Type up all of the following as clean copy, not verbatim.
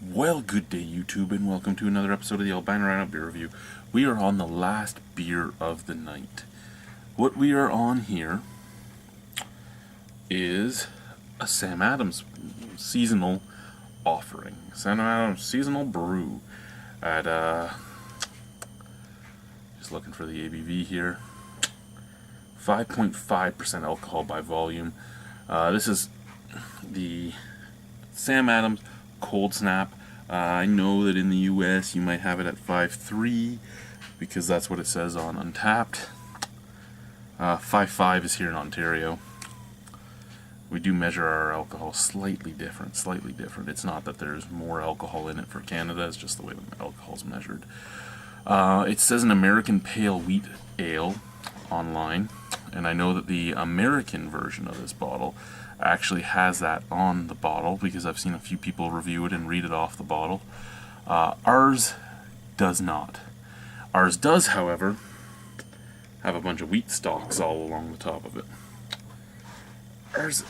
Well, good day, YouTube, and welcome to another episode of the Albino Rhino Beer Review. We are on the last beer of the night. What we are on here is a Sam Adams seasonal offering. Sam Adams seasonal brew at, just looking for the ABV here, 5.5% alcohol by volume. This is the Sam Adams Cold Snap. I know that in the US you might have it at 5.3 because that's what it says on Untapped. 5.5 is here in Ontario. We do measure our alcohol slightly different. It's not that there's more alcohol in it for Canada, it's just the way the alcohol is measured. It says an American Pale Wheat Ale online, and I know that the American version of this bottle actually has that on the bottle because I've seen a few people review it and read it off the bottle. Ours does not. Ours does, however, have a bunch of wheat stalks all along the top of it. Ours,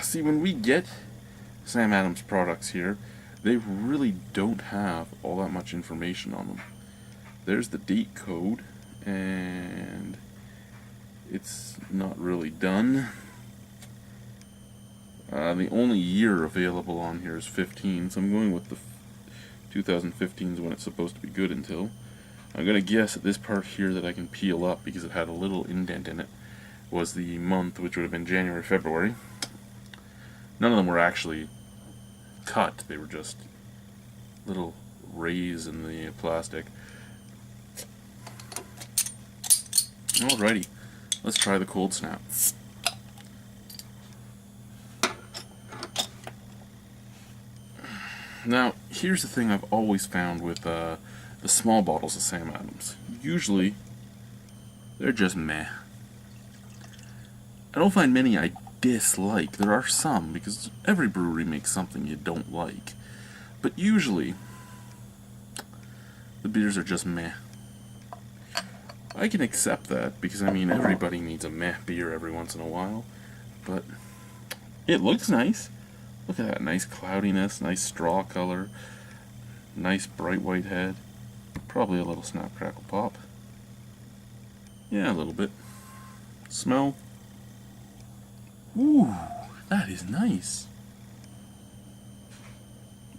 see, when we get Sam Adams products here, they really don't have all that much information on them. There's the date code, and it's not really done. The only year available on here is 15, so I'm going with the 2015 is when it's supposed to be good until. I'm going to guess at this part here that I can peel up because it had a little indent in it was the month, which would have been January, February. None of them were actually cut, they were just little rays in the plastic. Alrighty, let's try the Cold Snap. Now, here's the thing I've always found with the small bottles of Sam Adams. Usually, they're just meh. I don't find many I dislike. There are some, because every brewery makes something you don't like. But usually, the beers are just meh. I can accept that, because I mean, everybody needs a meh beer every once in a while. But it looks nice. Look at that nice cloudiness, nice straw color, nice bright white head. Probably a little snap, crackle, pop. Yeah, a little bit. Smell. Ooh, that is nice.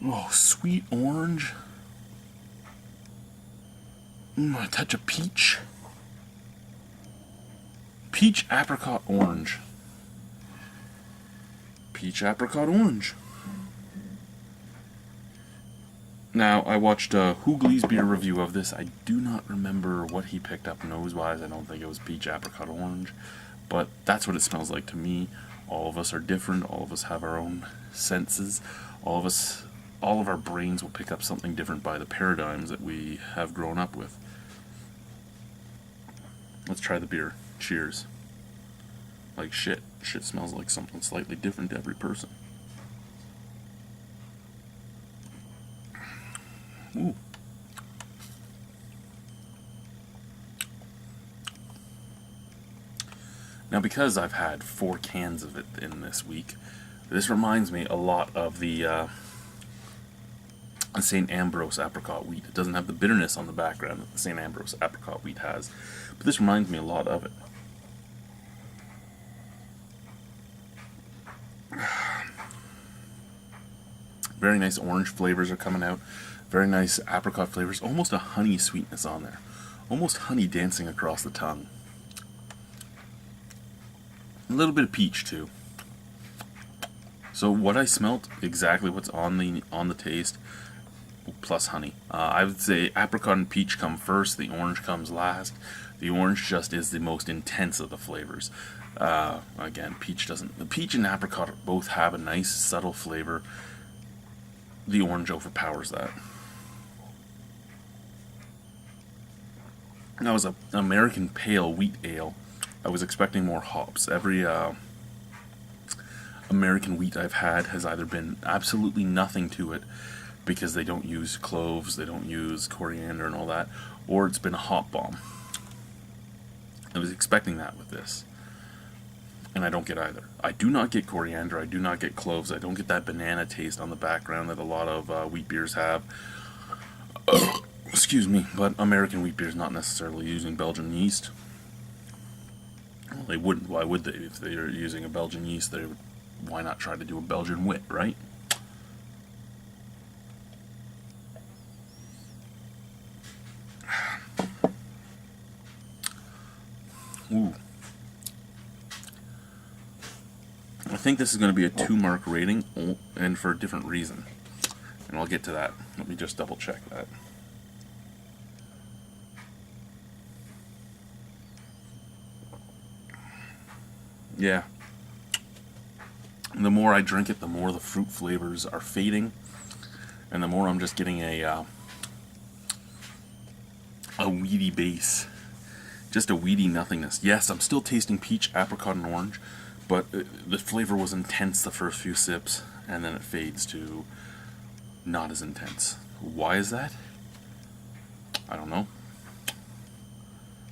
Oh, sweet orange. A touch of peach. Peach apricot orange. Peach apricot orange. Now, I watched Hoogly's beer review of this. I do not remember what he picked up nose-wise. I don't think it was peach apricot orange, but that's what it smells like to me. All of us are different. All of us have our own senses. All of our brains will pick up something different by the paradigms that we have grown up with. Let's try the beer. Cheers. Like shit. Shit smells like something slightly different to every person. Ooh. Now, because I've had 4 cans of it in this week, this reminds me a lot of the St. Ambrose apricot wheat. It doesn't have the bitterness on the background that the St. Ambrose apricot wheat has, but this reminds me a lot of it. Very nice orange flavors are coming out. Very nice apricot flavors. Almost a honey sweetness on there. Almost honey dancing across the tongue. A little bit of peach too. So what I smelt, exactly what's on the taste, plus honey. I would say apricot and peach come first. The orange comes last. The orange just is the most intense of the flavors. Again, peach doesn't. The peach and apricot both have a nice subtle flavor. The orange overpowers that. That was an American Pale Wheat Ale. I was expecting more hops. Every American wheat I've had has either been absolutely nothing to it because they don't use cloves, they don't use coriander and all that, or it's been a hop bomb. I was expecting that with this. and I don't get either. I do not get coriander, I do not get cloves, I don't get that banana taste on the background that a lot of wheat beers have. Excuse me, but American wheat beer is not necessarily using Belgian yeast. Well, they wouldn't. Why would they? If they are using a Belgian yeast, they would, why not try to do a Belgian wit, right? Ooh. I think this is going to be a 2-mark rating, and for a different reason. And I'll get to that. Let me just double check that. Yeah. The more I drink it, the more the fruit flavors are fading, and the more I'm just getting a weedy base. Just a weedy nothingness. Yes, I'm still tasting peach, apricot, and orange, but the flavor was intense the first few sips, and then it fades to not as intense. Why is that? I don't know.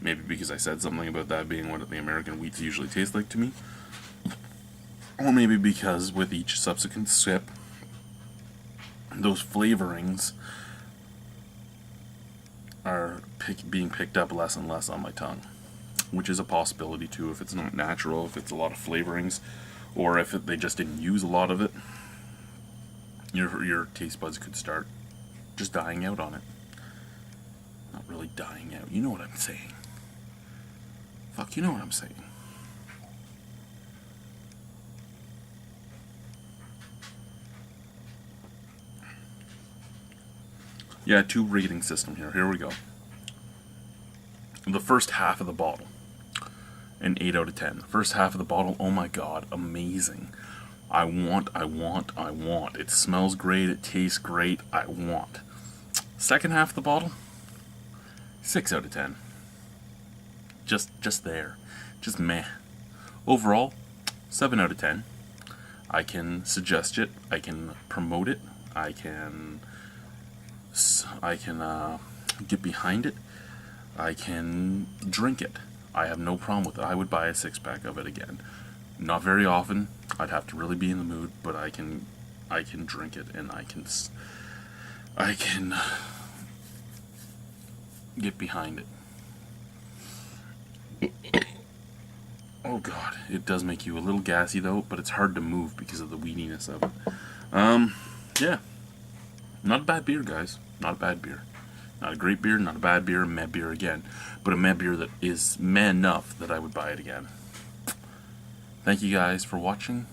Maybe because I said something about that being what the American wheats usually taste like to me. Or maybe because with each subsequent sip, those flavorings are being picked up less and less on my tongue. Which is a possibility too, if it's not natural, if it's a lot of flavorings, or if they just didn't use a lot of it. Your taste buds could start just dying out on it. Not really dying out, you know what I'm saying. Fuck, you know what I'm saying. Yeah, 2 rating system here. Here we go. The first half of the bottle, an 8 out of 10. The first half of the bottle, oh my god, amazing. I want. It smells great, it tastes great, I want. Second half of the bottle, 6 out of 10. Just there. Just meh. Overall, 7 out of 10. I can suggest it, I can promote it, I can get behind it, I can drink it. I have no problem with it. I would buy a 6-pack of it again. Not very often. I'd have to really be in the mood, but I can drink it, and I can get behind it. Oh god, it does make you a little gassy though, but it's hard to move because of the weediness of it. Yeah. Not a bad beer, guys. Not a bad beer. Not a great beer, not a bad beer, a meh beer again. But a meh beer that is meh enough that I would buy it again. Thank you guys for watching.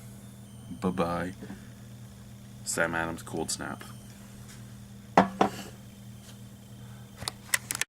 Bye-bye. Sam Adams Cold Snap.